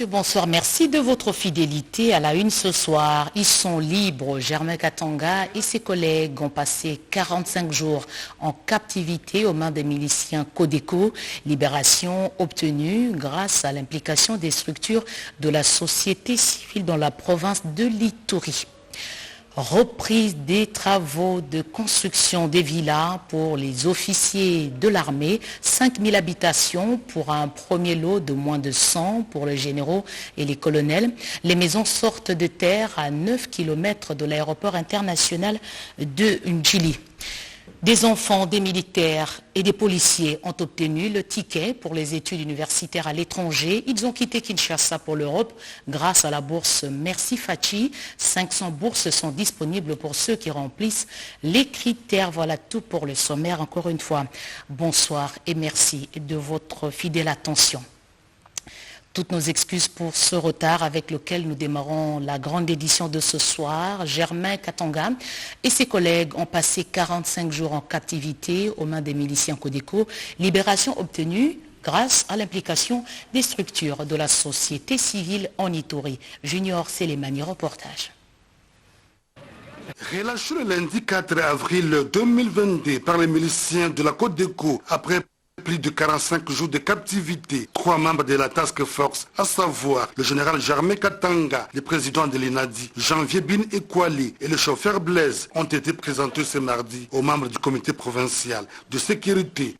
Bonsoir, merci de votre fidélité à la une ce soir. Ils sont libres. Germain Katanga et ses collègues ont passé 45 jours en captivité aux mains des miliciens Codeco. Libération obtenue grâce à l'implication des structures de la société civile dans la province de l'Ituri. Reprise des travaux de construction des villas pour les officiers de l'armée, 5000 habitations pour un premier lot de moins de 100 pour les généraux et les colonels. Les maisons sortent de terre à 9 km de l'aéroport international de Ndjili. Des enfants, des militaires et des policiers ont obtenu le ticket pour les études universitaires à l'étranger. Ils ont quitté Kinshasa pour l'Europe grâce à la bourse Merci Fachi. 500 bourses sont disponibles pour ceux qui remplissent les critères. Voilà tout pour le sommaire. Encore une fois, bonsoir et merci de votre fidèle attention. Toutes nos excuses pour ce retard avec lequel nous démarrons la grande édition de ce soir. Germain Katanga et ses collègues ont passé 45 jours en captivité aux mains des miliciens Codeco. Libération obtenue grâce à l'implication des structures de la société civile en Ituri. Junior Selemani, reportage. Relâché le lundi 4 avril 2022 par les miliciens de la Codeco après plus de 45 jours de captivité, 3 membres de la task force, à savoir le général Germain Katanga, le président de l'INADI, Janvier Bin Ekwali et le chauffeur Blaise, ont été présentés ce mardi aux membres du comité provincial de sécurité.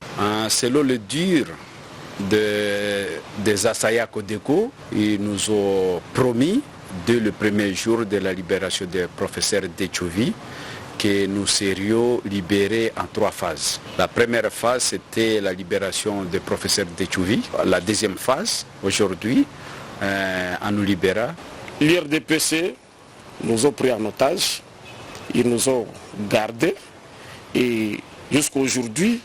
Selon le dur des assaillants Codeco, ils nous ont promis, dès le premier jour de la libération des professeurs d'Etchovi, que nous serions libérés en 3 phases. La première phase, c'était la libération des professeurs d'Etchovi. La deuxième phase, aujourd'hui, on nous libéra. L'IRDPC nous ont pris en otage, ils nous ont gardés et jusqu'à aujourd'hui,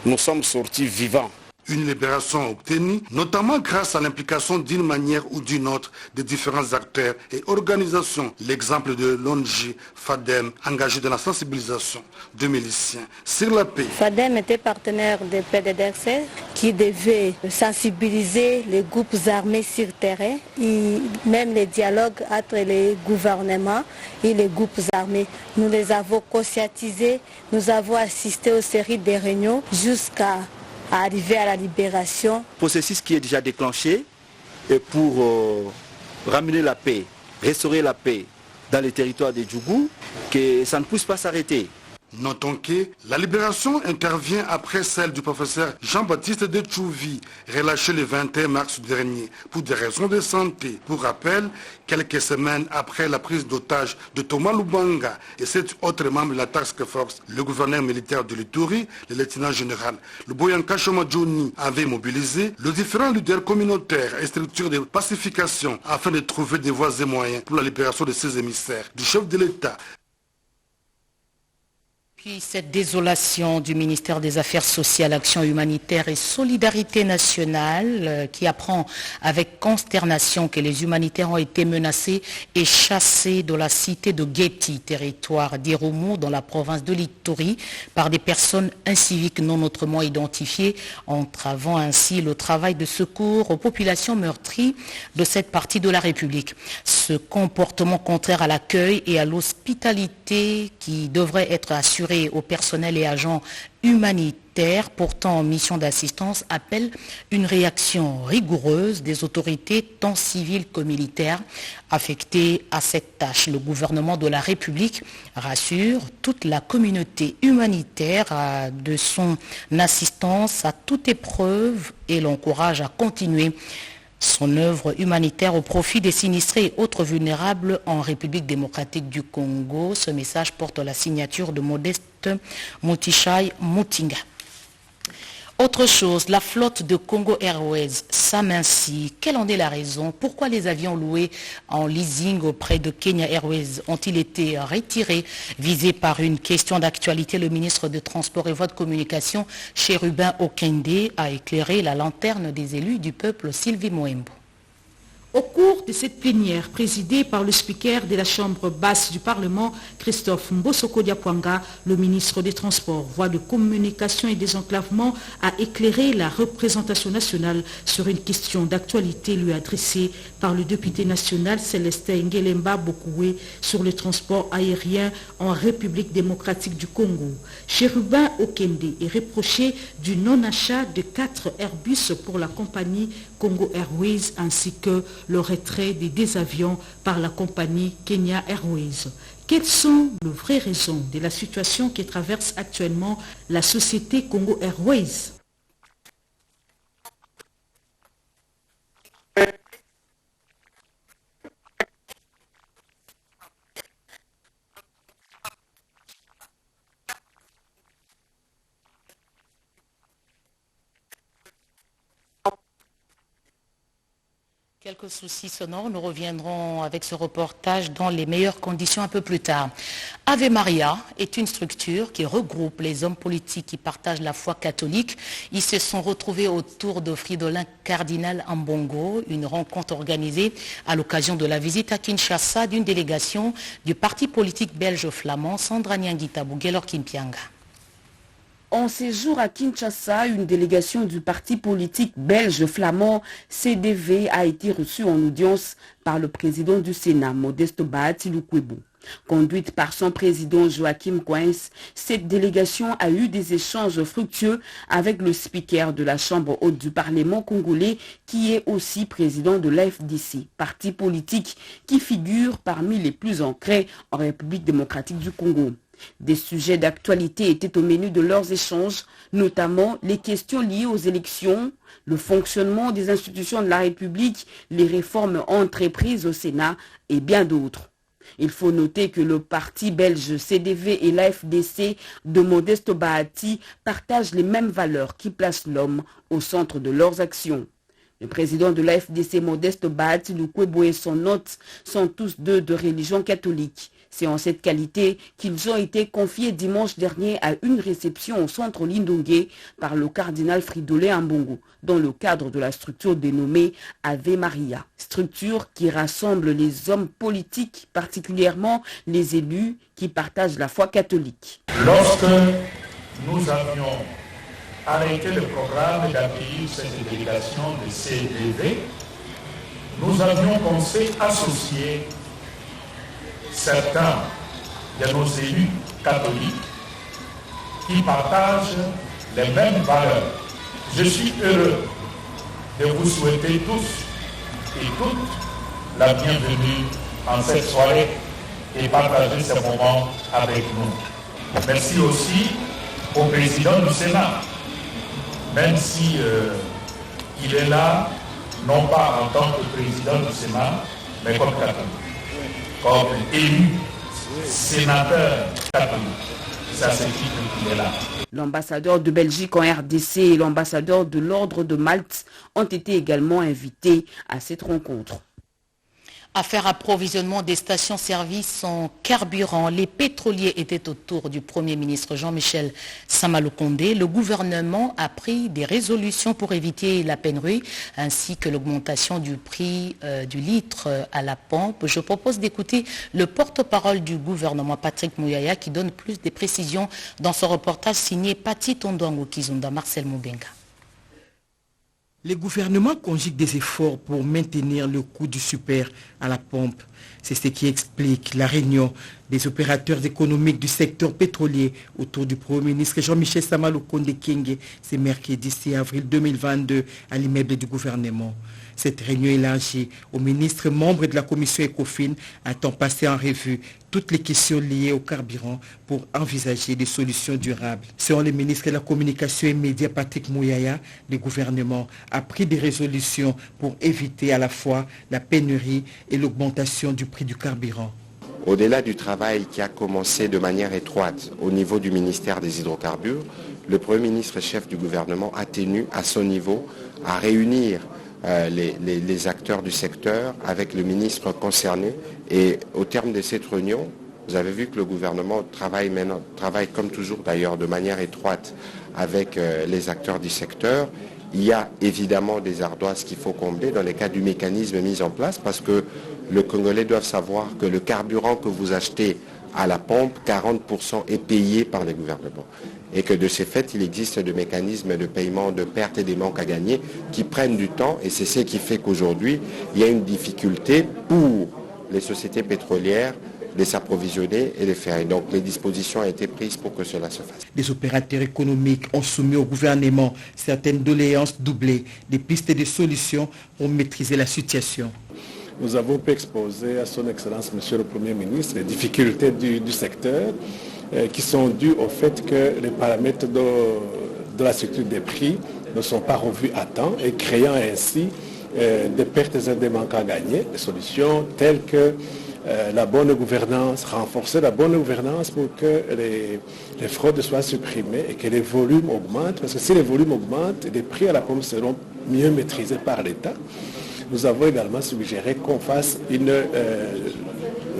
nous sommes sortis vivants. Une libération obtenue, notamment grâce à l'implication d'une manière ou d'une autre de différents acteurs et organisations. L'exemple de l'ONG FADEM, engagé dans la sensibilisation de miliciens sur la paix. FADEM était partenaire de PDDRC qui devait sensibiliser les groupes armés sur terrain et même les dialogues entre les gouvernements et les groupes armés. Nous les avons conscientisés, nous avons assisté aux séries de réunions jusqu'à arriver à la libération. Processus qui est déjà déclenché et pour ramener la paix, restaurer la paix dans les territoires des Djougou, que ça ne puisse pas s'arrêter. Notons que la libération intervient après celle du professeur Jean-Baptiste Detchouvi, relâché le 21 mars dernier pour des raisons de santé. Pour rappel, quelques semaines après la prise d'otage de Thomas Lubanga et 7 autres membres de la task force, le gouverneur militaire de l'Ituri, le lieutenant général Luboyanka Shomadjouni, avait mobilisé les différents leaders communautaires et structures de pacification afin de trouver des voies et moyens pour la libération de ces émissaires du chef de l'État. Puis cette désolation du ministère des Affaires sociales, Action humanitaire et Solidarité nationale qui apprend avec consternation que les humanitaires ont été menacés et chassés de la cité de Gueti, territoire d'Irumu dans la province de l'Ituri, par des personnes inciviques non autrement identifiées, entravant ainsi le travail de secours aux populations meurtries de cette partie de la République. Ce comportement contraire à l'accueil et à l'hospitalité qui devrait être assuré au personnel et agents humanitaires pourtant en mission d'assistance appelle une réaction rigoureuse des autorités tant civiles que militaires affectées à cette tâche. Le gouvernement de la République rassure toute la communauté humanitaire de son assistance à toute épreuve et l'encourage à continuer son œuvre humanitaire au profit des sinistrés et autres vulnérables en République démocratique du Congo. Ce message porte la signature de Modeste Mutishai Mutinga. Autre chose, la flotte de Congo Airways s'amincit. Quelle en est la raison? Pourquoi les avions loués en leasing auprès de Kenya Airways ont-ils été retirés? Visé par une question d'actualité, le ministre de Transport et Voies de Communication, Chérubin Okende, a éclairé la lanterne des élus du peuple Sylvie Moembo. Au cours cours de cette plénière présidée par le speaker de la Chambre basse du Parlement, Christophe Mbosoko Diapwanga, le ministre des Transports, voie de communication et désenclavement, a éclairé la représentation nationale sur une question d'actualité lui adressée par le député national Célestin Ngelemba Bokoué sur le transport aérien en République démocratique du Congo. Chérubin Okende est reproché du non-achat de 4 Airbus pour la compagnie Congo Airways ainsi que le retrait des 2 avions par la compagnie Kenya Airways. Quelles sont les vraies raisons de la situation que traverse actuellement la société Congo Airways? Quelques soucis sonores, nous reviendrons avec ce reportage dans les meilleures conditions un peu plus tard. Ave Maria est une structure qui regroupe les hommes politiques qui partagent la foi catholique. Ils se sont retrouvés autour de Fridolin Cardinal Ambongo, une rencontre organisée à l'occasion de la visite à Kinshasa d'une délégation du parti politique belge-flamand Sandra Nyangita Bouguelor Kimpianga. En séjour à Kinshasa, une délégation du parti politique belge-flamand CDV a été reçue en audience par le président du Sénat, Modeste Bahati Lukwebo. Conduite par son président Joachim Coens, cette délégation a eu des échanges fructueux avec le speaker de la Chambre haute du Parlement congolais, qui est aussi président de l'AFDC, parti politique qui figure parmi les plus ancrés en République démocratique du Congo. Des sujets d'actualité étaient au menu de leurs échanges, notamment les questions liées aux élections, le fonctionnement des institutions de la République, les réformes entreprises au Sénat et bien d'autres. Il faut noter que le parti belge CDV et l'AFDC de Modeste Bahati partagent les mêmes valeurs qui placent l'homme au centre de leurs actions. Le président de l'AFDC, Modeste Bahati Lukwebo, et son hôte sont tous deux de religion catholique. C'est en cette qualité qu'ils ont été confiés dimanche dernier à une réception au centre Lindongué par le cardinal Fridolin Ambongo, dans le cadre de la structure dénommée Ave Maria. Structure qui rassemble les hommes politiques, particulièrement les élus qui partagent la foi catholique. Lorsque nous avions arrêté le programme d'accueillir cette délégation de CDV, nous avions pensé associer certains de nos élus catholiques qui partagent les mêmes valeurs. Je suis heureux de vous souhaiter tous et toutes la bienvenue en cette soirée et partager ce moment avec nous. Merci aussi au président du Sénat, même si il est là, non pas en tant que président du Sénat, mais comme catholique, comme élu sénateur catholique. Ça signifie qu'il est là. L'ambassadeur de Belgique en RDC et l'ambassadeur de l'Ordre de Malte ont été également invités à cette rencontre. Affaire approvisionnement des stations-service en carburant. Les pétroliers étaient autour du Premier ministre Jean-Michel Sama-Lukonde. Le gouvernement a pris des résolutions pour éviter la pénurie ainsi que l'augmentation du prix du litre à la pompe. Je propose d'écouter le porte-parole du gouvernement, Patrick Mouyaya, qui donne plus de précisions dans ce reportage signé Pati Tondouango Kizunda, Marcel Moubenga. Le gouvernement conjugue des efforts pour maintenir le coût du super à la pompe. C'est ce qui explique la réunion des opérateurs économiques du secteur pétrolier autour du Premier ministre Jean-Michel Sama-Lukonde Kyenge ce mercredi 6 avril 2022 à l'immeuble du gouvernement. Cette réunion élargie aux ministres membres de la commission ECOFIN attend passer en revue toutes les questions liées au carburant pour envisager des solutions durables. Selon le ministre de la Communication et Médias Patrick Mouyaya, le gouvernement a pris des résolutions pour éviter à la fois la pénurie et l'augmentation du prix du carburant. Au-delà du travail qui a commencé de manière étroite au niveau du ministère des hydrocarbures, le Premier ministre chef du gouvernement a tenu à son niveau à réunir les acteurs du secteur avec le ministre concerné. Et au terme de cette réunion, vous avez vu que le gouvernement travaille comme toujours d'ailleurs de manière étroite avec les acteurs du secteur Il y a évidemment des ardoises qu'il faut combler dans les cas du mécanisme mis en place parce que le Congolais doivent savoir que le carburant que vous achetez à la pompe, 40% est payé par les gouvernements. Et que de ces faits, il existe des mécanismes de paiement de pertes et des manques à gagner qui prennent du temps et c'est ce qui fait qu'aujourd'hui, il y a une difficulté pour les sociétés pétrolières de s'approvisionner et de faire. Et donc les dispositions ont été prises pour que cela se fasse. Les opérateurs économiques ont soumis au gouvernement certaines doléances doublées, des pistes de solutions pour maîtriser la situation. Nous avons pu exposer à son Excellence, Monsieur le Premier ministre, les difficultés du secteur qui sont dues au fait que les paramètres de la structure des prix ne sont pas revus à temps et créant ainsi des pertes et des manques à gagner. Des solutions telles que la bonne gouvernance, renforcer la bonne gouvernance pour que les fraudes soient supprimées et que les volumes augmentent. Parce que si les volumes augmentent, les prix à la pompe seront mieux maîtrisés par l'État. Nous avons également suggéré qu'on fasse une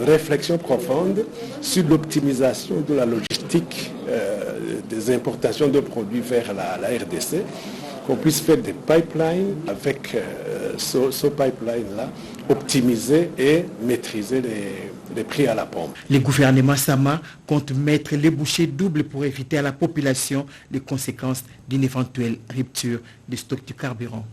réflexion profonde sur l'optimisation de la logistique des importations de produits vers la RDC, qu'on puisse faire des pipelines avec ce pipeline-là, optimiser et maîtriser les prix à la pompe. Les gouvernements Sama comptent mettre les bouchées doubles pour éviter à la population les conséquences d'une éventuelle rupture du stock du carburant.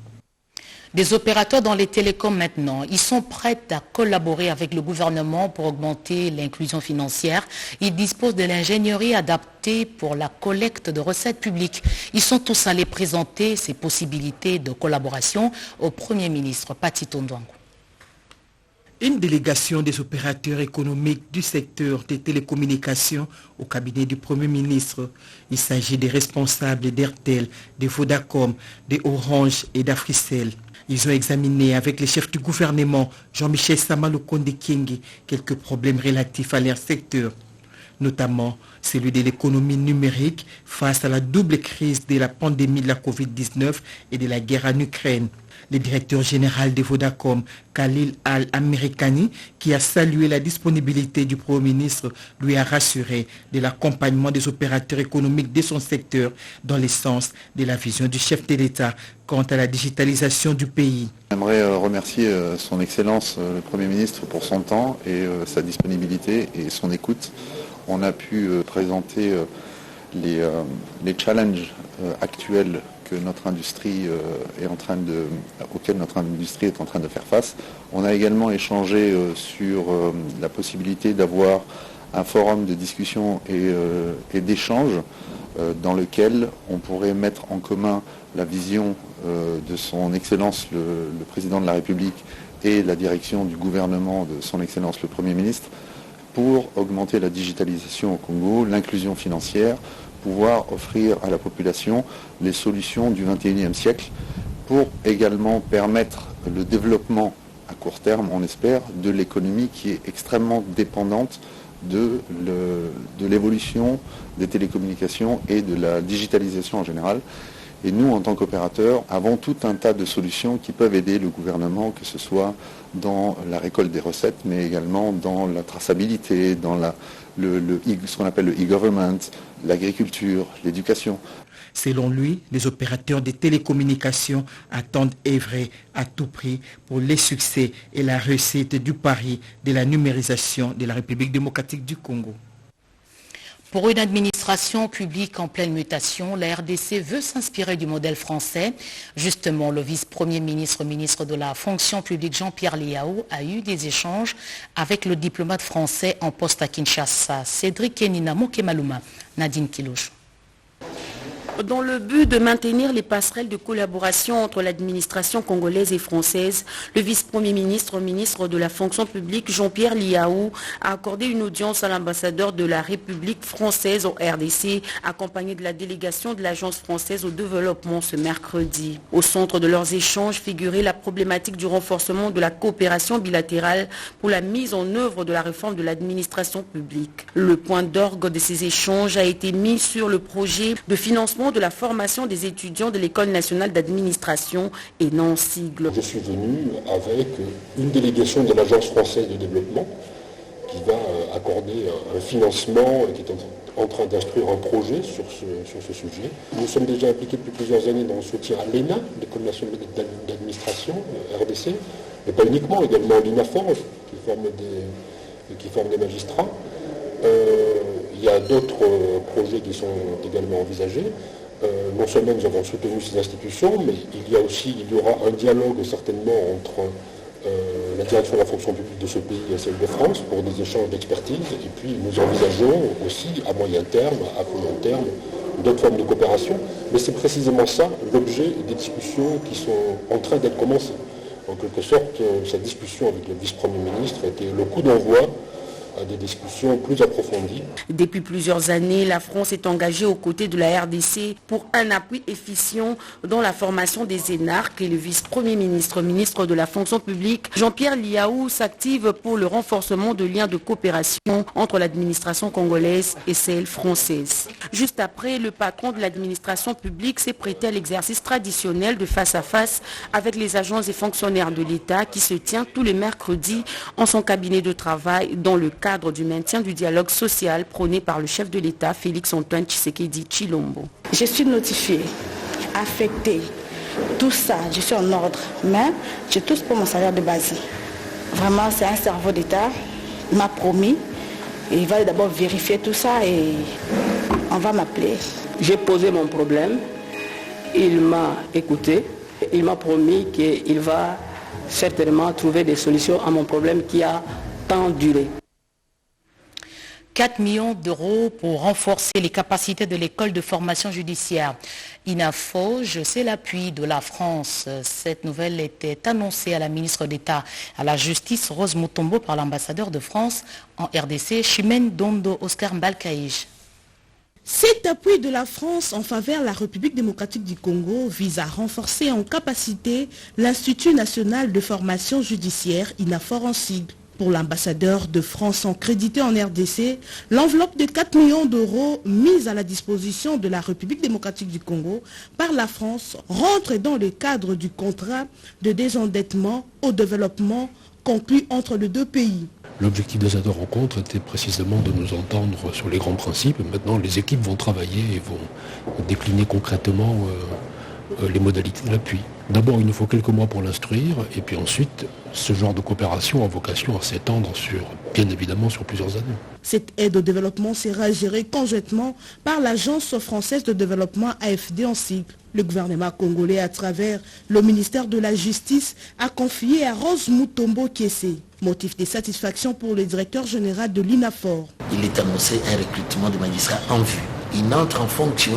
Des opérateurs dans les télécoms maintenant, ils sont prêts à collaborer avec le gouvernement pour augmenter l'inclusion financière. Ils disposent de l'ingénierie adaptée pour la collecte de recettes publiques. Ils sont tous allés présenter ces possibilités de collaboration au Premier ministre Pati Tondouangou. Une délégation des opérateurs économiques du secteur des télécommunications au cabinet du Premier ministre. Il s'agit des responsables d'Airtel, de Vodacom, de Orange et d'Africell. Ils ont examiné avec les chefs du gouvernement, Jean-Michel Sama Lukonde Kyenge, quelques problèmes relatifs à leur secteur, notamment celui de l'économie numérique face à la double crise de la pandémie de la Covid-19 et de la guerre en Ukraine. Le directeur général de Vodacom, Khalil Al-Amerikani, qui a salué la disponibilité du Premier ministre, lui a rassuré de l'accompagnement des opérateurs économiques de son secteur dans le sens de la vision du chef de l'État quant à la digitalisation du pays. J'aimerais remercier son Excellence le Premier ministre pour son temps et sa disponibilité et son écoute. On a pu présenter les challenges actuels que notre industrie auquel notre industrie est en train de faire face. On a également échangé sur la possibilité d'avoir un forum de discussion et d'échange dans lequel on pourrait mettre en commun la vision de son Excellence le Président de la République et la direction du gouvernement de son Excellence le Premier ministre pour augmenter la digitalisation au Congo, l'inclusion financière, pouvoir offrir à la population les solutions du XXIe siècle pour également permettre le développement à court terme, on espère, de l'économie qui est extrêmement dépendante de l'évolution des télécommunications et de la digitalisation en général. Et nous, en tant qu'opérateurs, avons tout un tas de solutions qui peuvent aider le gouvernement, que ce soit dans la récolte des recettes, mais également dans la traçabilité, dans ce qu'on appelle le e-government, l'agriculture, l'éducation. Selon lui, les opérateurs des télécommunications attendent œuvrer à tout prix pour les succès et la réussite du pari de la numérisation de la République démocratique du Congo. Pour une administration publique en pleine mutation, la RDC veut s'inspirer du modèle français. Justement, le vice-premier ministre, ministre de la fonction publique Jean-Pierre Liao a eu des échanges avec le diplomate français en poste à Kinshasa, Cédric Kenina Mokemaluma, Nadine Kilouche. Dans le but de maintenir les passerelles de collaboration entre l'administration congolaise et française, le vice-premier ministre, ministre de la fonction publique Jean-Pierre Liao a accordé une audience à l'ambassadeur de la République française au RDC, accompagné de la délégation de l'Agence française au développement ce mercredi. Au centre de leurs échanges figurait la problématique du renforcement de la coopération bilatérale pour la mise en œuvre de la réforme de l'administration publique. Le point d'orgue de ces échanges a été mis sur le projet de financement de la formation des étudiants de l'École nationale d'administration et non sigle. Je suis venu avec une délégation de l'Agence française de développement qui va accorder un financement et qui est en train d'instruire un projet sur ce sujet. Nous sommes déjà impliqués depuis plusieurs années dans le soutien à l'ENA, l'École nationale d'administration, RDC, mais pas uniquement, également l'INAFORGE, qui forme des magistrats. Il y a d'autres projets qui sont également envisagés. Non seulement nous avons soutenu ces institutions, mais il y aura un dialogue certainement entre la direction de la fonction publique de ce pays et celle de France pour des échanges d'expertise. Et puis nous envisageons aussi à moyen terme, à plus long terme, d'autres formes de coopération. Mais c'est précisément ça l'objet des discussions qui sont en train d'être commencées. En quelque sorte, cette discussion avec le vice-premier ministre a été le coup d'envoi à des discussions plus approfondies. Depuis plusieurs années, la France est engagée aux côtés de la RDC pour un appui efficient dans la formation des énarques et le vice-premier ministre, ministre de la fonction publique, Jean-Pierre Liaou, s'active pour le renforcement de liens de coopération entre l'administration congolaise et celle française. Juste après, le patron de l'administration publique s'est prêté à l'exercice traditionnel de face à face avec les agents et fonctionnaires de l'État qui se tient tous les mercredis en son cabinet de travail dans le cadre du maintien du dialogue social prôné par le chef de l'État, Félix-Antoine Tshisekedi Tshilombo. Je suis notifiée, affectée, tout ça, je suis en ordre, mais je touche pour mon salaire de base. Vraiment, c'est un cerveau d'État, il m'a promis, et il va d'abord vérifier tout ça et on va m'appeler. J'ai posé mon problème, il m'a écouté, il m'a promis qu'il va certainement trouver des solutions à mon problème qui a tant duré. 4 millions d'euros pour renforcer les capacités de l'école de formation judiciaire. INAFORGE, c'est l'appui de la France. Cette nouvelle était annoncée à la ministre d'État à la Justice, Rose Mutombo, par l'ambassadeur de France en RDC, Chimène Dondo Oscar Mbalkaïj. Cet appui de la France en faveur de la République démocratique du Congo vise à renforcer en capacité l'Institut national de formation judiciaire, INAFORGE en sigle. Pour l'ambassadeur de France en crédité en RDC, l'enveloppe de 4 millions d'euros mise à la disposition de la République démocratique du Congo par la France rentre dans le cadre du contrat de désendettement au développement conclu entre les deux pays. L'objectif de cette rencontre était précisément de nous entendre sur les grands principes. Maintenant, les équipes vont travailler et vont décliner concrètement les modalités de l'appui. D'abord, il nous faut quelques mois pour l'instruire, et puis ensuite, ce genre de coopération a vocation à s'étendre bien évidemment sur plusieurs années. Cette aide au développement sera gérée conjointement par l'Agence française de développement AFD en sigle. Le gouvernement congolais, à travers le ministère de la Justice, a confié à Rose Mutombo Kiessé. Motif de satisfaction pour le directeur général de l'INAFORGE. Il est annoncé un recrutement de magistrats en vue. Il n'entre en fonction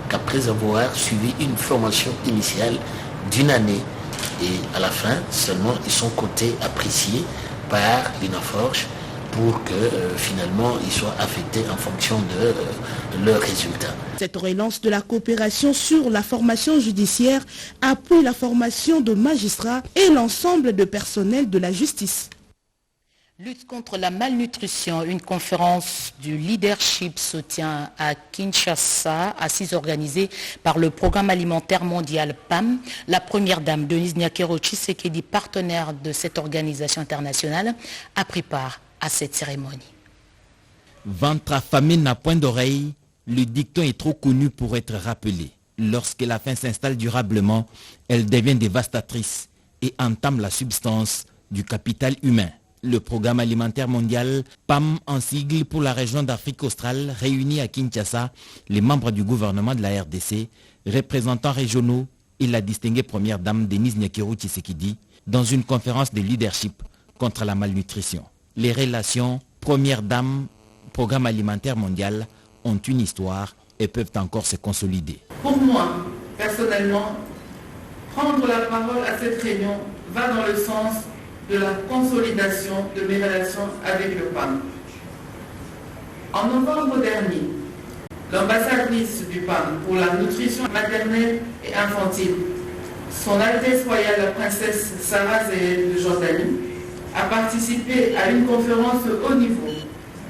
qu'après avoir suivi une formation initiale d'une année. Et à la fin, seulement, ils sont cotés, appréciés par l'INAFORGE pour que finalement ils soient affectés en fonction de leurs résultats. Cette relance de la coopération sur la formation judiciaire appuie la formation de magistrats et l'ensemble de personnel de la justice. Lutte contre la malnutrition, une conférence du leadership se tient à Kinshasa, assise organisée par le Programme alimentaire mondial PAM. La première dame, Denise Nyakero Tshisekedi, partenaire de cette organisation internationale, a pris part à cette cérémonie. Ventre affamé n'a point d'oreille, le dicton est trop connu pour être rappelé. Lorsque la faim s'installe durablement, elle devient dévastatrice et entame la substance du capital humain. Le Programme alimentaire mondial, PAM en sigle pour la région d'Afrique australe, réunit à Kinshasa les membres du gouvernement de la RDC, représentants régionaux et la distinguée première dame Denise Nyakero Tshisekedi dans une conférence de leadership contre la malnutrition. Les relations première dame, Programme alimentaire mondial ont une histoire et peuvent encore se consolider. Pour moi, personnellement, prendre la parole à cette réunion va dans le sens de la consolidation de mes relations avec le PAM. En novembre dernier, l'ambassadrice du PAM pour la nutrition maternelle et infantile, Son Altesse Royale la Princesse Sarah Zehed de Jordanie, a participé à une conférence de haut niveau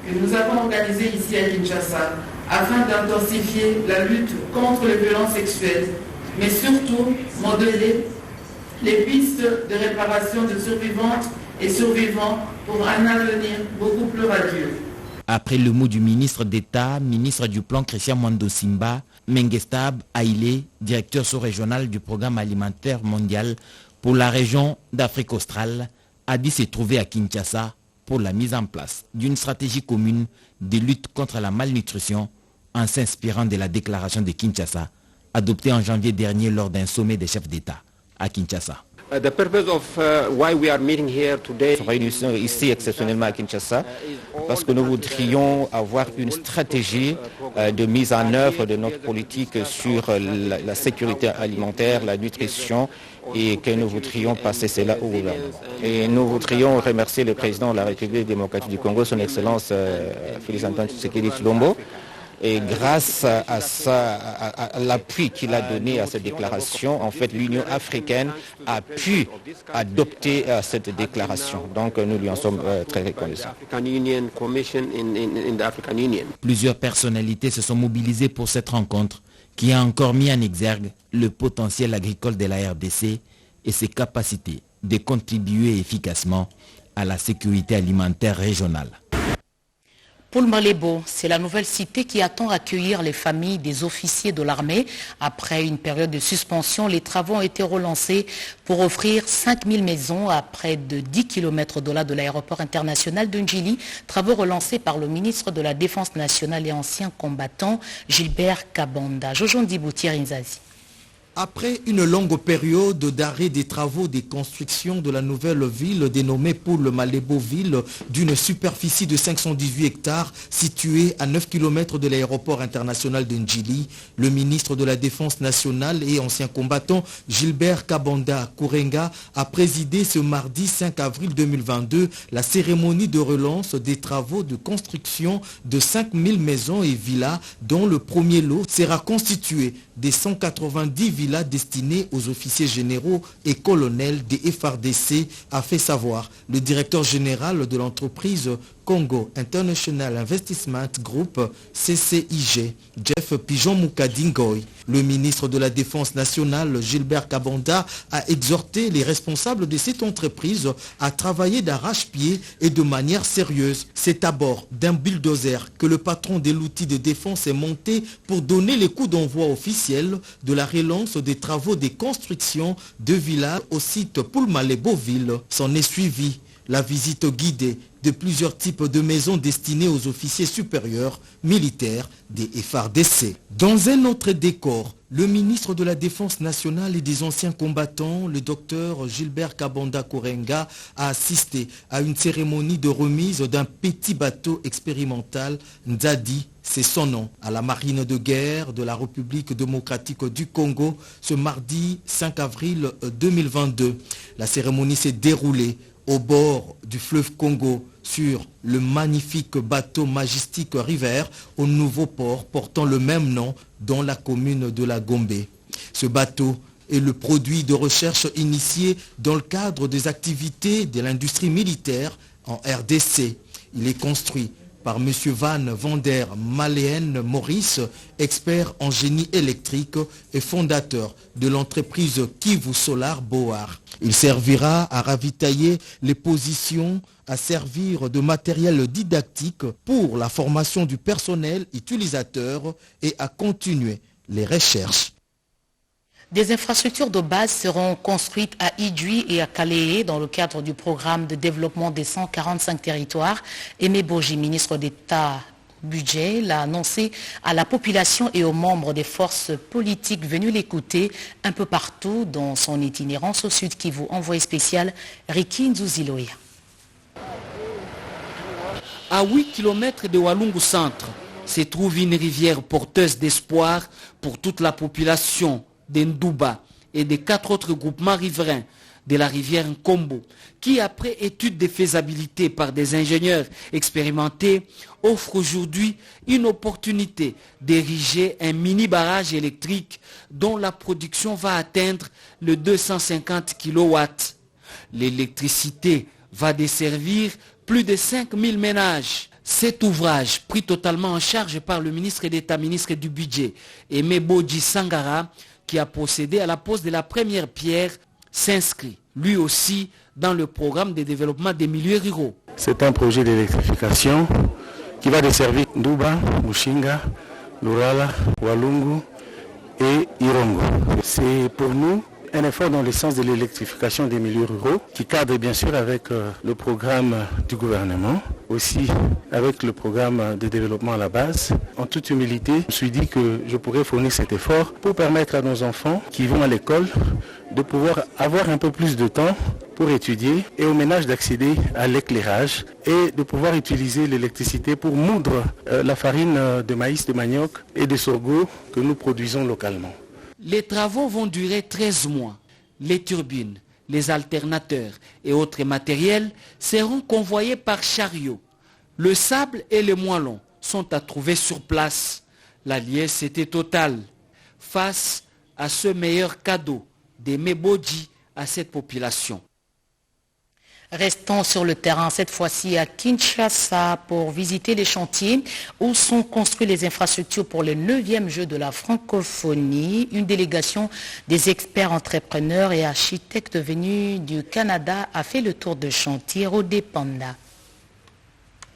que nous avons organisée ici à Kinshasa afin d'intensifier la lutte contre les violences sexuelles, mais surtout modeler les pistes de réparation de survivantes et survivants pour un avenir beaucoup plus radieux. Après le mot du ministre d'État, ministre du Plan Christian Mwando Simba, Mengestab Aïlé, directeur sous-régional du programme alimentaire mondial pour la région d'Afrique australe, a dit se trouver à Kinshasa pour la mise en place d'une stratégie commune de lutte contre la malnutrition en s'inspirant de la déclaration de Kinshasa adoptée en janvier dernier lors d'un sommet des chefs d'État à Kinshasa. The purpose of why we are meeting here today. Nous réunissons ici exceptionnellement à Kinshasa parce que nous voudrions avoir une stratégie de mise en œuvre de notre politique sur la sécurité alimentaire, la nutrition et que nous voudrions passer cela au gouvernement. Et nous voudrions remercier le président de la République démocratique du Congo, son Excellence Félix Antoine Tshisekedi Tshilombo. Et grâce à l'appui qu'il a donné à cette déclaration, en fait, l'Union africaine a pu adopter cette déclaration. Donc, nous lui en sommes très reconnaissants. Plusieurs personnalités se sont mobilisées pour cette rencontre qui a encore mis en exergue le potentiel agricole de la RDC et ses capacités de contribuer efficacement à la sécurité alimentaire régionale. Pour Malebo, c'est la nouvelle cité qui attend accueillir les familles des officiers de l'armée. Après une période de suspension, les travaux ont été relancés pour offrir 5000 maisons à près de 10 km de là de l'aéroport international de Ndjili. Travaux relancés par le ministre de la Défense nationale et ancien combattant Gilbert Kabanda. Jojo Ndibouti Rinzazi. Après une longue période d'arrêt des travaux de construction de la nouvelle ville dénommée Poul Malebo-Ville d'une superficie de 518 hectares située à 9 km de l'aéroport international de Ndjili, le ministre de la Défense nationale et ancien combattant Gilbert Kabanda Kourenga a présidé ce mardi 5 avril 2022 la cérémonie de relance des travaux de construction de 5000 maisons et villas dont le premier lot sera constitué des 190 villas destinées aux officiers généraux et colonels des FARDC, a fait savoir le directeur général de l'entreprise Congo International Investment Group, CCIG, Jeff Pigeon Moukadingoy. Le ministre de la Défense nationale, Gilbert Kabanda, a exhorté les responsables de cette entreprise à travailler d'arrache-pied et de manière sérieuse. C'est à bord d'un bulldozer que le patron de l'outil de défense est monté pour donner les coups d'envoi officiels de la relance des travaux de construction de villas au site Poul Malebo-Ville. S'en est suivi la visite guidée de plusieurs types de maisons destinées aux officiers supérieurs militaires des FARDC. Dans un autre décor, le ministre de la Défense nationale et des anciens combattants, le docteur Gilbert Kabanda Kourenga, a assisté à une cérémonie de remise d'un petit bateau expérimental, Nzadi, c'est son nom, à la marine de guerre de la République démocratique du Congo ce mardi 5 avril 2022. La cérémonie s'est déroulée au bord du fleuve Congo sur le magnifique bateau Majestic River au nouveau port portant le même nom dans la commune de la Gombe. Ce bateau est le produit de recherche initié dans le cadre des activités de l'industrie militaire en RDC. Il est construit par M. Van Vander Maleen Maurice, expert en génie électrique et fondateur de l'entreprise Kivu Solar Boar. Il servira à ravitailler les positions, à servir de matériel didactique pour la formation du personnel utilisateur et à continuer les recherches. Des infrastructures de base seront construites à Idjui et à Kalé dans le cadre du programme de développement des 145 territoires. Aimé Boji, ministre d'État budget, l'a annoncé à la population et aux membres des forces politiques venus l'écouter un peu partout dans son itinérance au Sud Kivu. Envoyé spécial Riki Nzuziloya. À 8 km de Walungu Centre se trouve une rivière porteuse d'espoir pour toute la population d'Ndouba et des 4 autres groupements riverains de la rivière Nkombo, qui après étude de faisabilité par des ingénieurs expérimentés, offre aujourd'hui une opportunité d'ériger un mini barrage électrique dont la production va atteindre le 250 kW. L'électricité va desservir plus de 5000 ménages. Cet ouvrage, pris totalement en charge par le ministre d'État, ministre du Budget, Aimé Boji Sangara, qui a procédé à la pose de la première pierre, s'inscrit lui aussi dans le programme de développement des milieux ruraux. C'est un projet d'électrification qui va desservir Nduba, Mushinga, Lurala, Walungu et Irongo. C'est pour nous un effort dans le sens de l'électrification des milieux ruraux qui cadre bien sûr avec le programme du gouvernement, aussi avec le programme de développement à la base. En toute humilité, je me suis dit que je pourrais fournir cet effort pour permettre à nos enfants qui vont à l'école de pouvoir avoir un peu plus de temps pour étudier et aux ménages d'accéder à l'éclairage et de pouvoir utiliser l'électricité pour moudre la farine de maïs, de manioc et de sorgho que nous produisons localement. Les travaux vont durer 13 mois. Les turbines, les alternateurs et autres matériels seront convoyés par chariot. Le sable et les moellons sont à trouver sur place. La liesse était totale face à ce meilleur cadeau des Meboji à cette population. Restons sur le terrain, cette fois-ci à Kinshasa, pour visiter les chantiers où sont construites les infrastructures pour le 9e jeu de la francophonie. Une délégation des experts entrepreneurs et architectes venus du Canada a fait le tour de chantier au Dépanda.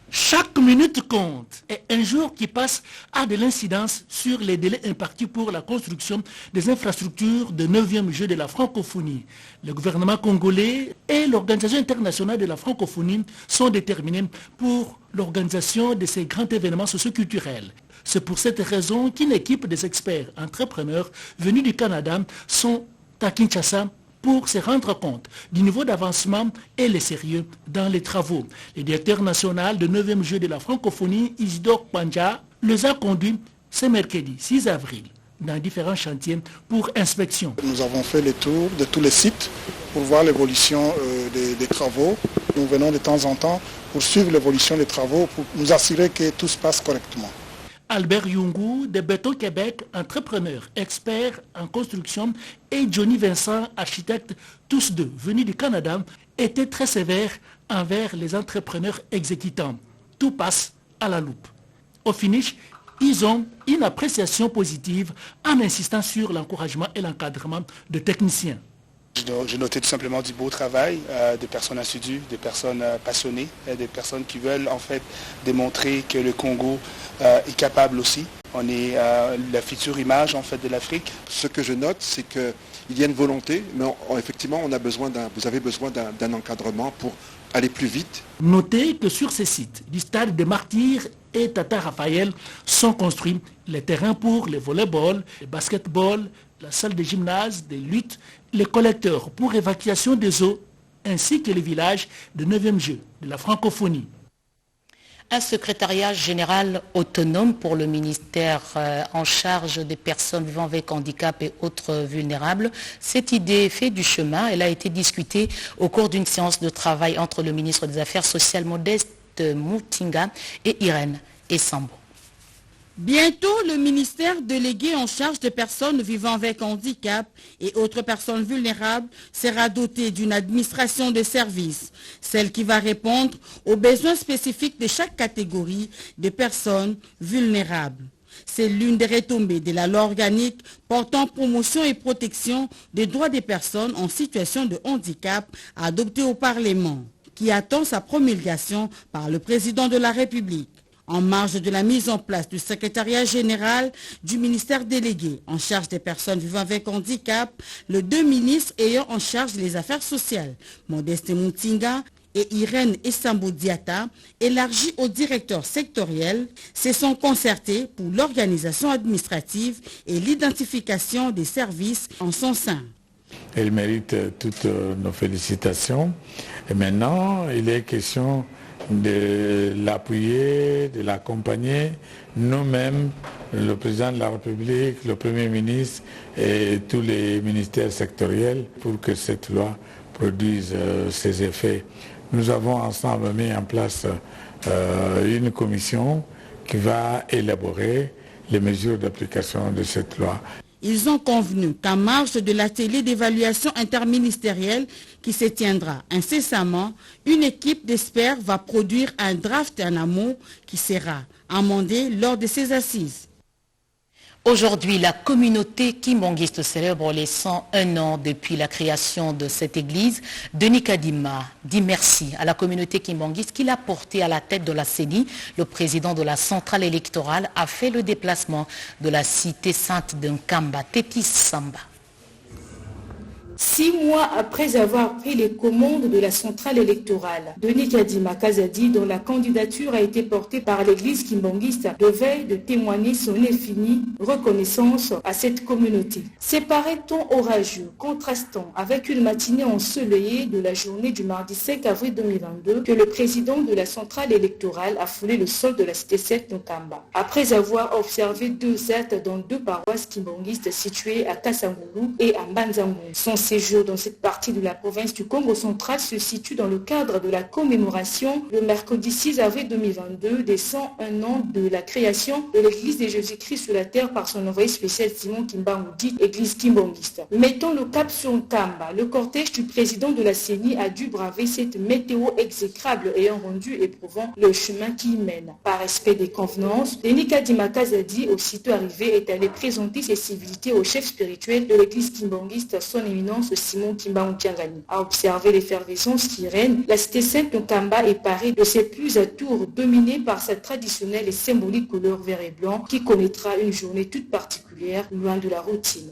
Chaque minute compte et un jour qui passe a de l'incidence sur les délais impartis pour la construction des infrastructures de 9e jeu de la francophonie. Le gouvernement congolais et l'Organisation internationale de la francophonie sont déterminés pour l'organisation de ces grands événements socioculturels. C'est pour cette raison qu'une équipe des experts entrepreneurs venus du Canada sont à Kinshasa pour se rendre compte du niveau d'avancement et le sérieux dans les travaux. Le directeur national de 9e jeu de la francophonie, Isidore Panja, les a conduits ce mercredi 6 avril dans différents chantiers pour inspection. Nous avons fait le tour de tous les sites pour voir l'évolution des travaux. Nous venons de temps en temps pour suivre l'évolution des travaux, pour nous assurer que tout se passe correctement. Albert Yungu de Béton Québec, entrepreneur, expert en construction, et Johnny Vincent, architecte, tous deux venus du Canada, étaient très sévères envers les entrepreneurs exécutants. Tout passe à la loupe. Au finish, ils ont une appréciation positive en insistant sur l'encouragement et l'encadrement de techniciens. J'ai noté tout simplement du beau travail, des personnes assidues, des personnes passionnées, des personnes qui veulent en fait démontrer que le Congo est capable aussi. On est la future image en fait de l'Afrique. Ce que je note, c'est qu'il y a une volonté, mais effectivement vous avez besoin d'un encadrement pour aller plus vite. Notez que sur ces sites, du stade des Martyrs et Tata Raphaël sont construits les terrains pour le volleyball, le basketball, la salle de gymnase, des luttes, les collecteurs pour évacuation des eaux, ainsi que les villages de 9e jeu de la francophonie. Un secrétariat général autonome pour le ministère en charge des personnes vivant avec handicap et autres vulnérables. Cette idée fait du chemin. Elle a été discutée au cours d'une séance de travail entre le ministre des Affaires sociales Modeste Mutinga et Irène Essambo. Bientôt, le ministère délégué en charge des personnes vivant avec handicap et autres personnes vulnérables sera doté d'une administration de services, celle qui va répondre aux besoins spécifiques de chaque catégorie de personnes vulnérables. C'est l'une des retombées de la loi organique portant promotion et protection des droits des personnes en situation de handicap adoptée au Parlement, qui attend sa promulgation par le président de la République. En marge de la mise en place du secrétariat général du ministère délégué en charge des personnes vivant avec handicap, les deux ministres ayant en charge les affaires sociales, Modeste Mutinga et Irène Essambo Diata, élargis au directeur sectoriel, se sont concertés pour l'organisation administrative et l'identification des services en son sein. Elle mérite toutes nos félicitations. Et maintenant, il est question de l'appuyer, de l'accompagner, nous-mêmes, le président de la République, le Premier ministre et tous les ministères sectoriels pour que cette loi produise ses effets. Nous avons ensemble mis en place une commission qui va élaborer les mesures d'application de cette loi. Ils ont convenu qu'en marge de l'atelier d'évaluation interministérielle qui se tiendra incessamment, une équipe d'experts va produire un draft en amont qui sera amendé lors de ces assises. Aujourd'hui, la communauté kimbangiste célèbre les 101 ans depuis la création de cette église. Denis Kadima dit merci à la communauté kimbangiste qui l'a porté à la tête de la CENI. Le président de la centrale électorale a fait le déplacement de la cité sainte d'Nkamba, Tétis Samba. 6 mois après avoir pris les commandes de la centrale électorale, Denis Kadima Kazadi, dont la candidature a été portée par l'église kimbangiste, devait de témoigner son infinie reconnaissance à cette communauté. C'est par un temps orageux, contrastant avec une matinée ensoleillée de la journée du mardi 5 avril 2022 que le président de la centrale électorale a foulé le sol de la cité 7 Nkamba. Après avoir observé 2 actes dans 2 paroisses kimbangistes situées à Kasangulu et à Mbanzangu. Son séjour dans cette partie de la province du Congo central se situe dans le cadre de la commémoration le mercredi 6 avril 2022 des 101 ans de la création de l'église de Jésus-Christ sur la terre par son envoyé spécial Simon Kimbangu, dite église kimbangiste. Mettons le cap sur Nkamba, le cortège du président de la CENI a dû braver cette météo exécrable ayant rendu éprouvant le chemin qui y mène. Par respect des convenances, Denis Kadima Kazadi, aussitôt arrivé, est allé présenter ses civilités au chef spirituel de l'église kimbangiste, son éminence Simon Kimbangu Tiangani. A observer l'effervescence qui règne, la cité sainte Nkamba est parée de ses plus à tours dominée par sa traditionnelle et symbolique couleur vert et blanc qui connaîtra une journée toute particulière loin de la routine.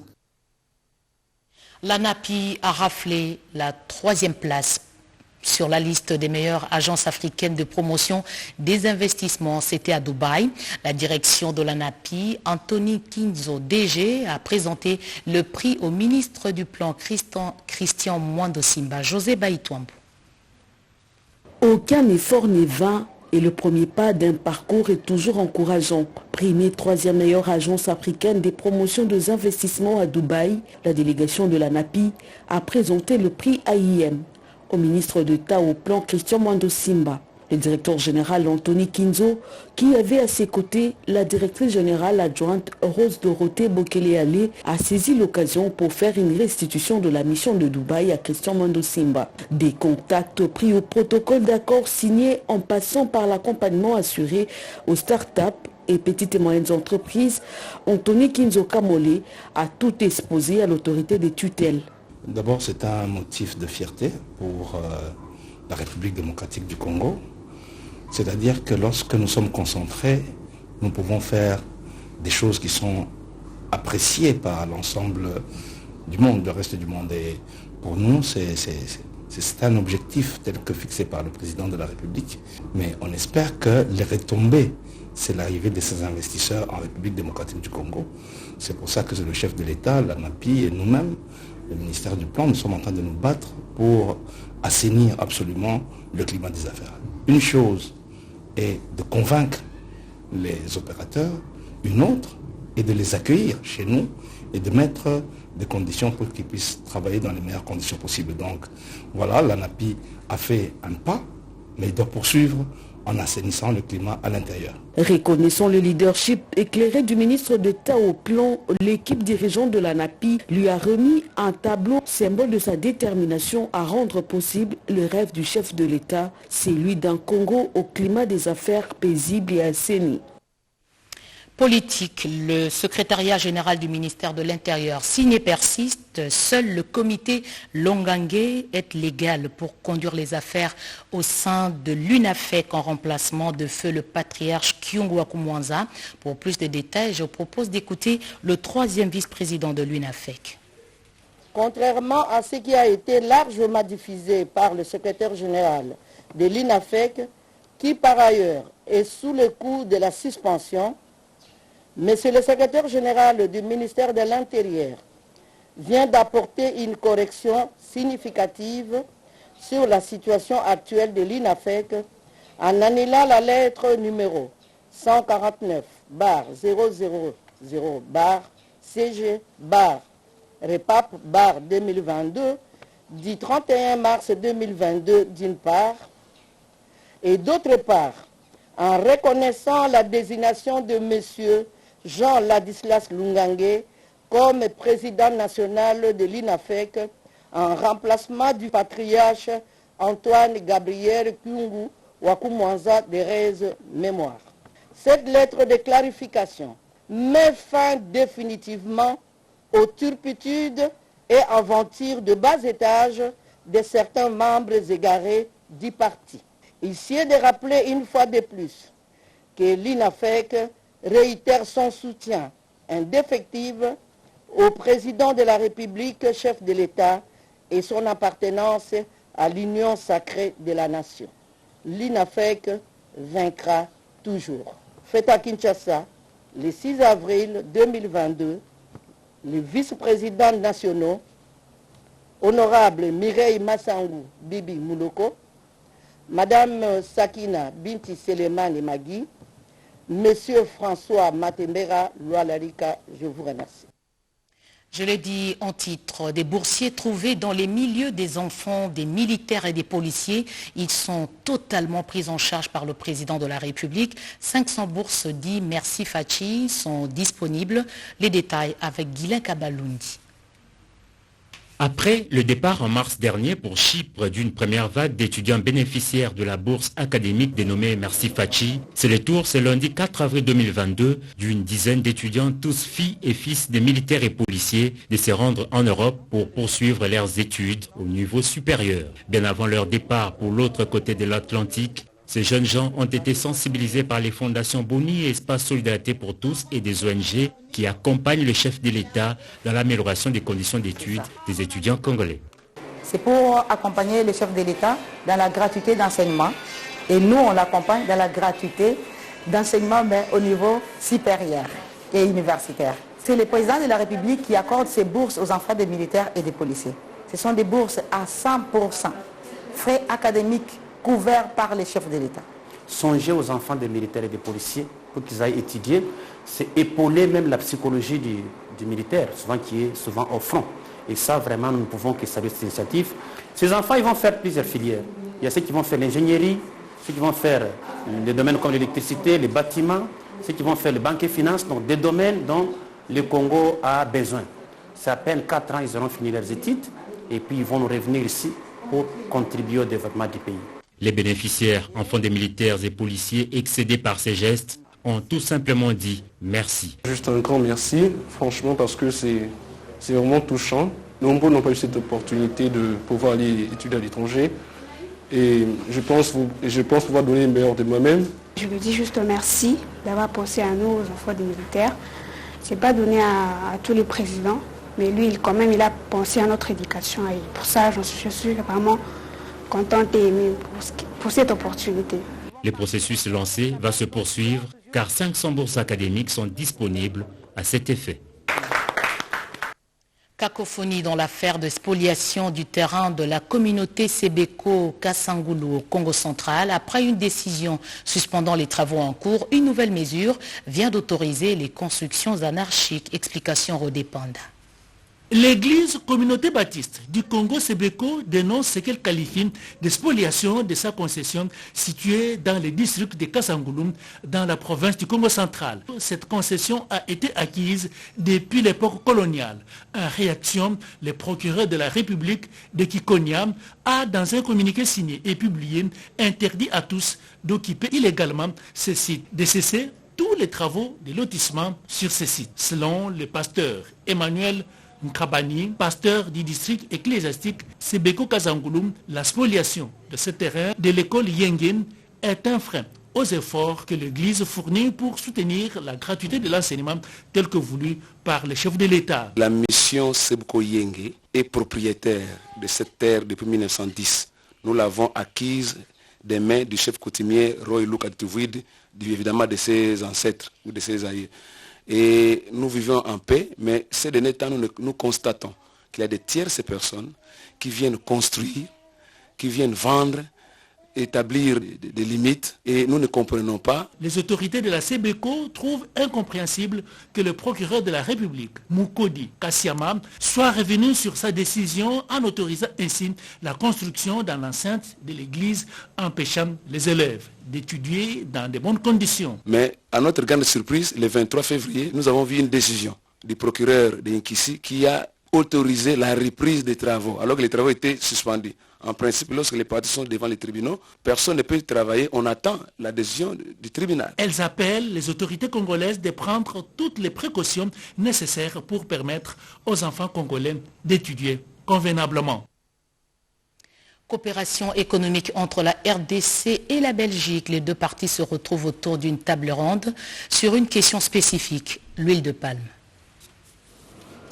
La NAPI a raflé la 3e place sur la liste des meilleures agences africaines de promotion des investissements. C'était à Dubaï. La direction de la NAPI, Anthony Kinzo, DG, a présenté le prix au ministre du Plan Christian Mwando Simba. José Baïtouambou. Aucun effort n'est vain et le premier pas d'un parcours est toujours encourageant. Primée 3e meilleure agence africaine des promotions des investissements à Dubaï, la délégation de la NAPI a présenté le prix AIM au ministre d'État au plan Christian Mwando Simba. Le directeur général Anthony Kinzo, qui avait à ses côtés la directrice générale adjointe Rose Dorothée Bokele-Ale, a saisi l'occasion pour faire une restitution de la mission de Dubaï à Christian Mwando Simba. Des contacts pris au protocole d'accord signé en passant par l'accompagnement assuré aux start-up et petites et moyennes entreprises, Anthony Kinzo Kamole a tout exposé à l'autorité des tutelles. D'abord, c'est un motif de fierté pour la République démocratique du Congo. C'est-à-dire que lorsque nous sommes concentrés, nous pouvons faire des choses qui sont appréciées par l'ensemble du monde, le reste du monde. Et pour nous, c'est un objectif tel que fixé par le président de la République. Mais on espère que les retombées, c'est l'arrivée de ces investisseurs en République démocratique du Congo. C'est pour ça que le chef de l'État, la NAPI et nous-mêmes, le ministère du Plan, nous sommes en train de nous battre pour assainir absolument le climat des affaires. Une chose est de convaincre les opérateurs, une autre est de les accueillir chez nous et de mettre des conditions pour qu'ils puissent travailler dans les meilleures conditions possibles. Donc voilà, la NAPI a fait un pas, mais il doit poursuivre en assainissant le climat à l'intérieur. Reconnaissant le leadership éclairé du ministre d'État au plan, l'équipe dirigeante de la NAPI lui a remis un tableau symbole de sa détermination à rendre possible le rêve du chef de l'État, celui d'un Congo au climat des affaires paisible et assaini. Politique, le secrétariat général du ministère de l'Intérieur signe et persiste. Seul le comité Longangue est légal pour conduire les affaires au sein de l'UNAFEC en remplacement de feu le patriarche Kyungu Wakumwanza. Pour plus de détails, je propose d'écouter le 3e vice-président de l'UNAFEC. Contrairement à ce qui a été largement diffusé par le secrétaire général de l'UNAFEC, qui par ailleurs est sous le coup de la suspension, Monsieur le secrétaire général du ministère de l'Intérieur vient d'apporter une correction significative sur la situation actuelle de l'UNAFEC en annulant la lettre numéro 149-000-CG-REPAP-2022 du 31 mars 2022 d'une part, et d'autre part, en reconnaissant la désignation de monsieur Jean Ladislas Longangue comme président national de l'UNAFEC en remplacement du patriarche Antoine Gabriel Kyungu Wakumwanza de Rez Mémoire. Cette lettre de clarification met fin définitivement aux turpitudes et aventures de bas étage de certains membres égarés du parti. Ici est de rappeler une fois de plus que l'INAFEC réitère son soutien indéfectible au président de la République, chef de l'État, et son appartenance à l'union sacrée de la nation. L'INAFEC vaincra toujours. Fait à Kinshasa, le 6 avril 2022, les vice-présidents nationaux, honorable Mireille Massangou Bibi Mouloko, Madame Sakina Binti Selemane Magui, Monsieur François Matembera Loalarika, je vous remercie. Je l'ai dit en titre, des boursiers trouvés dans les milieux des enfants, des militaires et des policiers. Ils sont totalement pris en charge par le président de la République. 500 bourses dites Merci Fachi sont disponibles. Les détails avec Guylain Kabalundi. Après le départ en mars dernier pour Chypre d'une première vague d'étudiants bénéficiaires de la bourse académique dénommée Merci Fachi, c'est le tour ce lundi 4 avril 2022 d'une dizaine d'étudiants, tous filles et fils des militaires et policiers, de se rendre en Europe pour poursuivre leurs études au niveau supérieur. Bien avant leur départ pour l'autre côté de l'Atlantique, ces jeunes gens ont été sensibilisés par les fondations Boni et Espace Solidarité pour tous et des ONG qui accompagnent le chef de l'État dans l'amélioration des conditions d'études des étudiants congolais. C'est pour accompagner le chef de l'État dans la gratuité d'enseignement et nous on l'accompagne dans la gratuité d'enseignement mais au niveau supérieur et universitaire. C'est le président de la République qui accorde ces bourses aux enfants des militaires et des policiers. Ce sont des bourses à 100%, frais académiques couverts par les chefs de l'État. Songer aux enfants des militaires et des policiers pour qu'ils aillent étudier, c'est épauler même la psychologie du militaire, souvent qui est souvent au front. Et ça, vraiment, nous ne pouvons que saluer cette initiative. Ces enfants, ils vont faire plusieurs filières. Il y a ceux qui vont faire l'ingénierie, ceux qui vont faire les domaines comme l'électricité, les bâtiments, ceux qui vont faire les banques et finances, donc des domaines dont le Congo a besoin. C'est à peine 4 ans, ils auront fini leurs études et puis ils vont nous revenir ici pour contribuer au développement du pays. Les bénéficiaires, enfants des militaires et policiers excédés par ces gestes, ont tout simplement dit merci. Juste un grand merci, franchement, parce que c'est vraiment touchant. Nombreux n'ont pas eu cette opportunité de pouvoir aller étudier à l'étranger. Et je pense pouvoir donner le meilleur de moi-même. Je lui dis juste merci d'avoir pensé à nous, aux enfants des militaires. Ce n'est pas donné à tous les présidents, mais lui, il a pensé à notre éducation. Et pour ça, je suis vraiment contente et émue pour cette opportunité. Le processus lancé va se poursuivre car 500 bourses académiques sont disponibles à cet effet. Cacophonie dans l'affaire de spoliation du terrain de la communauté Sebeko Kasangulu au Congo central. Après une décision suspendant les travaux en cours, une nouvelle mesure vient d'autoriser les constructions anarchiques. Explication Rodépanda. L'église communauté baptiste du Congo Sebeko dénonce ce qu'elle qualifie de spoliation de sa concession située dans le district de Kasangulu dans la province du Congo central. Cette concession a été acquise depuis l'époque coloniale. En réaction, le procureur de la République de Kikonia a, dans un communiqué signé et publié, interdit à tous d'occuper illégalement ce site, de cesser tous les travaux de lotissement sur ce site. Selon le pasteur Emmanuel Nkabani, pasteur du district ecclésiastique Sebeko Kasangulu, la spoliation de ce terrain de l'école Yengen est un frein aux efforts que l'Église fournit pour soutenir la gratuité de l'enseignement tel que voulu par le chef de l'État. La mission Sebeko Yenge est propriétaire de cette terre depuis 1910. Nous l'avons acquise des mains du chef coutumier Roy Lukatuvide, évidemment de ses ancêtres ou de ses aïeux. Et nous vivons en paix, mais ces derniers temps, nous constatons qu'il y a des tierces personnes qui viennent construire, qui viennent vendre, établir des limites, et nous ne comprenons pas. Les autorités de la Sebeko trouvent incompréhensible que le procureur de la République, Mukodi Kassiama, soit revenu sur sa décision en autorisant ainsi la construction dans l'enceinte de l'église, empêchant les élèves d'étudier dans de bonnes conditions. Mais à notre grande surprise, le 23 février, nous avons vu une décision du procureur de Nkissi qui a autorisé la reprise des travaux, alors que les travaux étaient suspendus. En principe, lorsque les parties sont devant les tribunaux, personne ne peut travailler, on attend la décision du tribunal. Elles appellent les autorités congolaises de prendre toutes les précautions nécessaires pour permettre aux enfants congolais d'étudier convenablement. Coopération économique entre la RDC et la Belgique. Les deux parties se retrouvent autour d'une table ronde sur une question spécifique, l'huile de palme.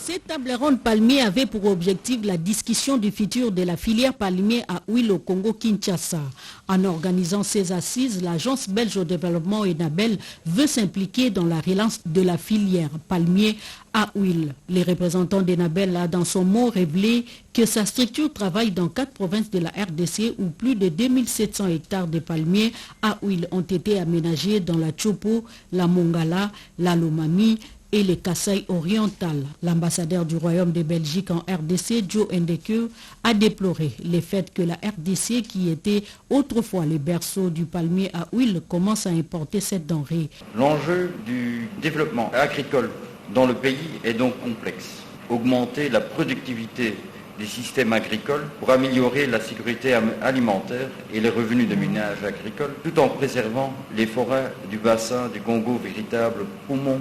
Cette table ronde palmier avait pour objectif la discussion du futur de la filière palmier à huile au Congo-Kinshasa. En organisant ces assises, l'agence belge au développement ENABEL veut s'impliquer dans la relance de la filière palmier à huile. Les représentants d'ENABEL a dans son mot révélé que sa structure travaille dans 4 provinces de la RDC où plus de 2700 hectares de palmiers à huile ont été aménagés dans la Tchopo, la Mongala, la Lomami et le Kasaï oriental. L'ambassadeur du Royaume de Belgique en RDC, Joe Ndeke, a déploré le fait que la RDC, qui était autrefois le berceau du palmier à huile, commence à importer cette denrée. L'enjeu du développement agricole dans le pays est donc complexe. Augmenter la productivité des systèmes agricoles pour améliorer la sécurité alimentaire et les revenus de ménages agricoles, tout en préservant les forêts du bassin du Congo, véritable poumon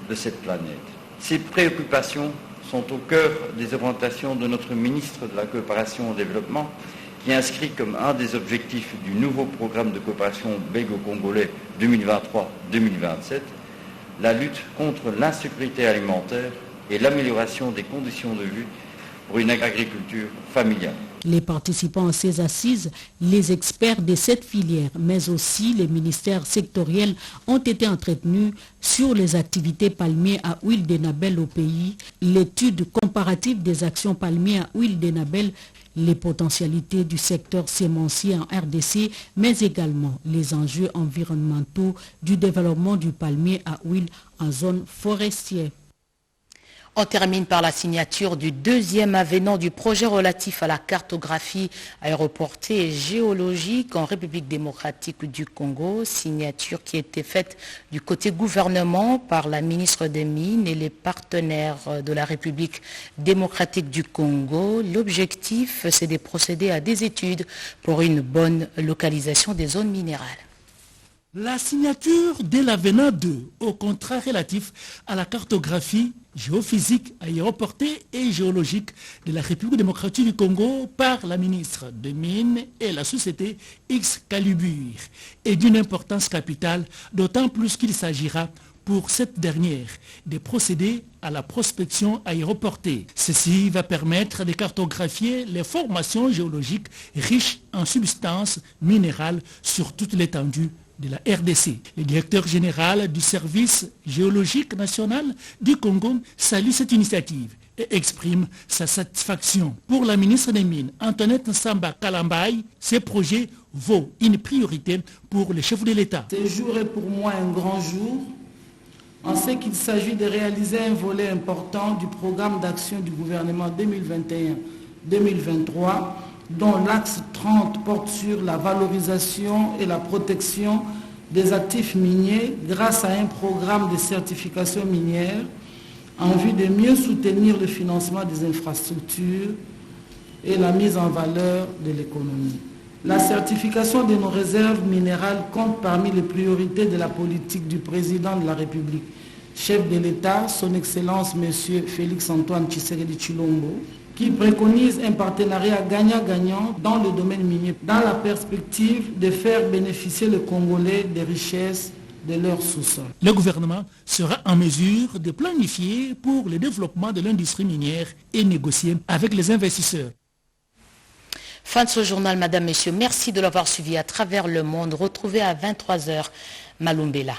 de cette planète. Ces préoccupations sont au cœur des orientations de notre ministre de la Coopération au Développement, qui inscrit comme un des objectifs du nouveau programme de coopération belgo-congolais 2023-2027 la lutte contre l'insécurité alimentaire et l'amélioration des conditions de vie pour une agriculture familiale. Les participants à ces assises, les experts de cette filière, mais aussi les ministères sectoriels ont été entretenus sur les activités palmiers à huile d'ENABEL au pays, l'étude comparative des actions palmiers à huile d'ENABEL, les potentialités du secteur sémencier en RDC, mais également les enjeux environnementaux du développement du palmier à huile en zone forestière. On termine par la signature du deuxième avenant du projet relatif à la cartographie aéroportée et géologique en République démocratique du Congo, signature qui a été faite du côté gouvernement par la ministre des Mines et les partenaires de la République démocratique du Congo. L'objectif, c'est de procéder à des études pour une bonne localisation des zones minérales. La signature de l'avenant 2 au contrat relatif à la cartographie géophysique, aéroportée et géologique de la République démocratique du Congo par la ministre des Mines et la société Excalibur est d'une importance capitale, d'autant plus qu'il s'agira pour cette dernière de procéder à la prospection aéroportée. Ceci va permettre de cartographier les formations géologiques riches en substances minérales sur toute l'étendue de la RDC. Le directeur général du service géologique national du Congo salue cette initiative et exprime sa satisfaction. Pour la ministre des Mines, Antoinette Nsamba Kalambay, ce projet vaut une priorité pour le chef de l'État. Ce jour est pour moi un grand jour. On sait qu'il s'agit de réaliser un volet important du programme d'action du gouvernement 2021-2023 dont l'axe 30 porte sur la valorisation et la protection des actifs miniers grâce à un programme de certification minière en vue de mieux soutenir le financement des infrastructures et la mise en valeur de l'économie. La certification de nos réserves minérales compte parmi les priorités de la politique du président de la République, chef de l'État, son Excellence M. Félix-Antoine Tshisekedi Tshilombo, qui préconise un partenariat gagnant-gagnant dans le domaine minier, dans la perspective de faire bénéficier le Congolais des richesses de leur sous-sol. Le gouvernement sera en mesure de planifier pour le développement de l'industrie minière et négocier avec les investisseurs. Fin de ce journal, Madame, Messieurs. Merci de l'avoir suivi à travers le monde. Retrouvez à 23h Malumbela.